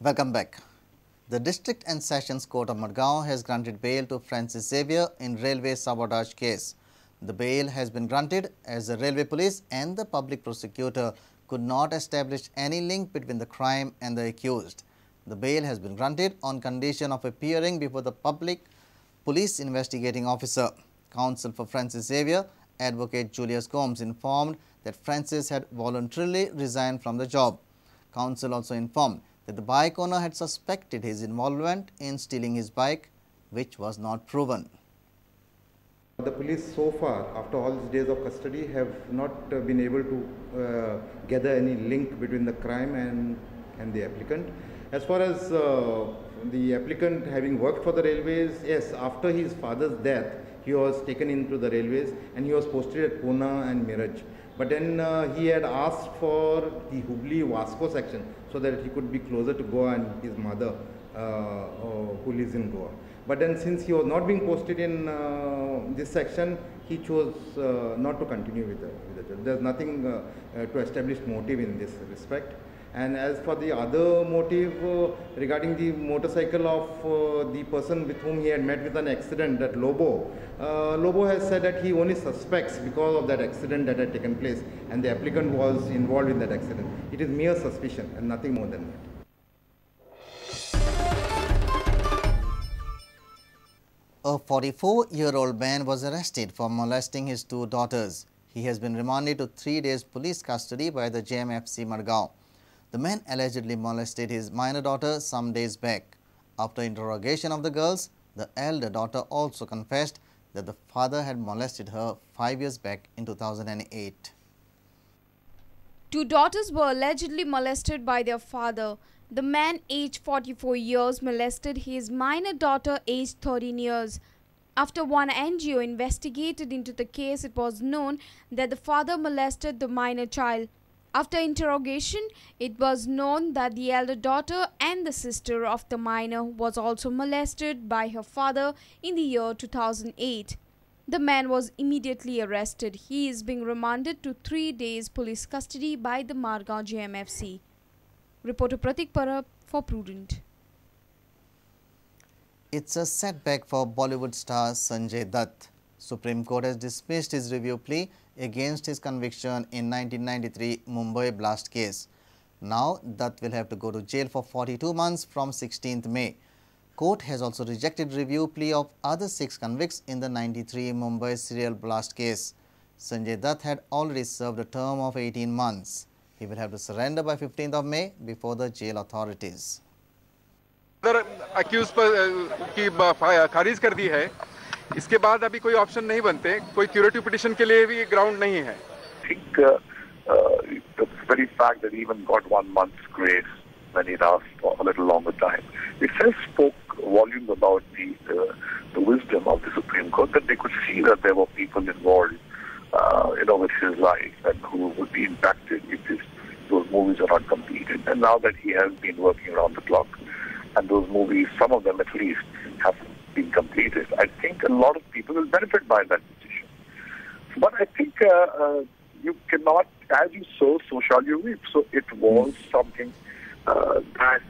Welcome back. The District and Sessions Court of Margao has granted bail to Francis Xavier in railway sabotage case. The bail has been granted as the railway police and the public prosecutor could not establish any link between the crime and the accused. The bail has been granted on condition of appearing before the public police investigating officer. Counsel for Francis Xavier, Advocate Julius Combs, informed that Francis had voluntarily resigned from the job. Counsel also informed that the bike owner had suspected his involvement in stealing his bike, which was not proven. The police so far, after all these days of custody, have not been able to gather any link between the crime and the applicant. As far as the applicant having worked for the railways, yes, after his father's death, he was taken into the railways and he was posted at Pune and Miraj. But then he had asked for the Hubli-Vasco section so that he could be closer to Goa and his mother who lives in Goa. But then since he was not being posted in this section, he chose not to continue with the job. There is nothing to establish motive in this respect. And as for the other motive regarding the motorcycle of the person with whom he had met with an accident at Lobo, Lobo has said that he only suspects because of that accident that had taken place and the applicant was involved in that accident. It is mere suspicion and nothing more than that. A 44-year-old man was arrested for molesting his two daughters. He has been remanded to 3 days police custody by the JMFC Margao. The man allegedly molested his minor daughter some days back. After interrogation of the girls, the elder daughter also confessed that the father had molested her 5 years back in 2008. Two daughters were allegedly molested by their father. The man, aged 44 years, molested his minor daughter, aged 13 years. After one NGO investigated into the case, it was known that the father molested the minor child. After interrogation, it was known that the elder daughter and the sister of the minor was also molested by her father in the year 2008. The man was immediately arrested. He is being remanded to 3 days police custody by the Margao JMFC. Reporter Pratik Parab for Prudent. It's a setback for Bollywood star Sanjay Dutt. Supreme Court has dismissed his review plea against his conviction in 1993 Mumbai blast case. Now, Dutt will have to go to jail for 42 months from 16th May. Court has also rejected review plea of other 6 convicts in the 93 Mumbai serial blast case. Sanjay Dutt had already served a term of 18 months. He will have to surrender by 15th of May before the jail authorities. Accused की खारिज कर दी है. इसके बाद अभी कोई option नहीं बनते, कोई क्यूरेटिव पिटीशन के लिए भी ग्राउंड नहीं है. I think the very fact that he even got 1 month's grace when he asked for a little longer time, it just spoke volumes about the wisdom of the Supreme Court, that they could see that there were people involved, with his life and who would be impacted if those movies are not completed. And now that he has been working around the clock, and those movies, some of them at least, have been completed, I think a lot of people will benefit by that decision. But I think you cannot, as you sow, so shall you reap. So it was something that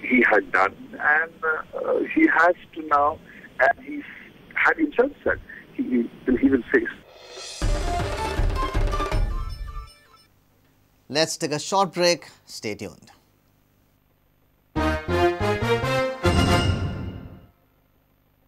he had done, and he has to now, and he had himself said, he will face. Let's take a short break. Stay tuned.